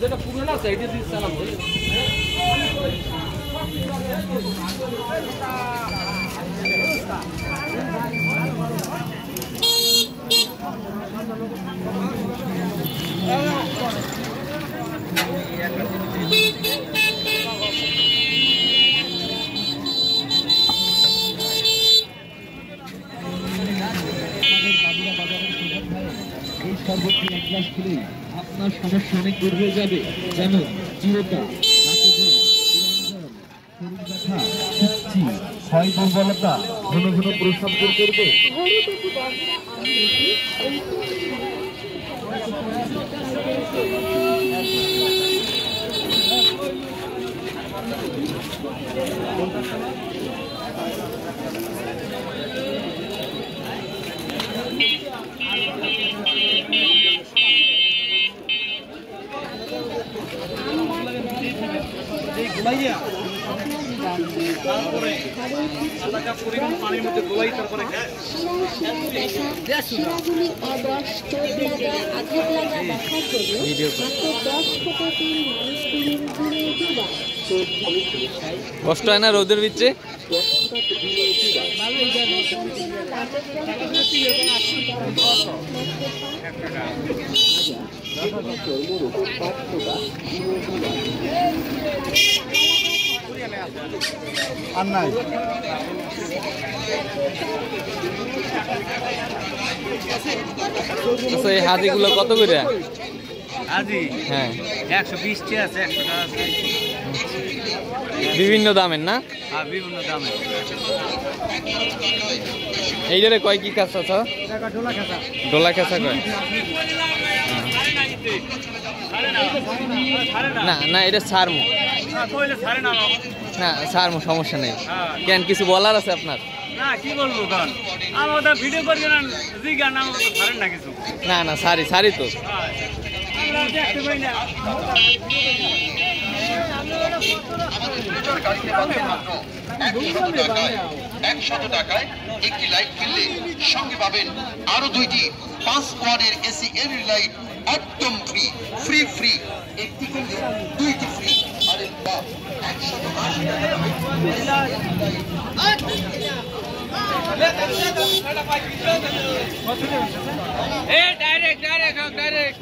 যেটা পুরনো আছে এটা দিয়ে চালাম সর্বোচ্চ এক গ্লাস খেলে আপনার সমস্যা অনেক দূর হয়ে যাবে, যেমন চিরতা, ক্ষয় দুর্বলতা, ঘন ঘন প্রস্রাব করবে। কষ্ট হয় না রোদের ভিতরে? আর নাই আচ্ছা, এই হাজিগুলো কত করে? হাজি হ্যাঁ 120 টাকা আছে, 100 টাকা আছে, বিভিন্ন দামের না? আর বিভিন্ন দামের। এইটারে কয় কি কাঁচা আছে? ডোলা কাঁচা কয় না? না এটা সারমু না, সারমু, সমস্যা নেই। কেন কিছু বলার আছে আপনার? না কি বলবো কারণ আমার তো ভিডিও করি না, জিজ্ঞাসা না আমাকে ছাড়েন না কিছু। না না, সারি সারি তো আমরা দেখতে পাই না। $100 টাকায় একটি লাইট কিনলে সঙ্গে পাবেন আরো 2টি 5 কোয়াডের এসি এর লাইট একদম ফ্রি ফ্রি ফ্রি। একটি কিনলে 2টি ফ্রি। আরে বাহ, 180 ডাইরেক্ট ডাইরেক্ট ডাইরেক্ট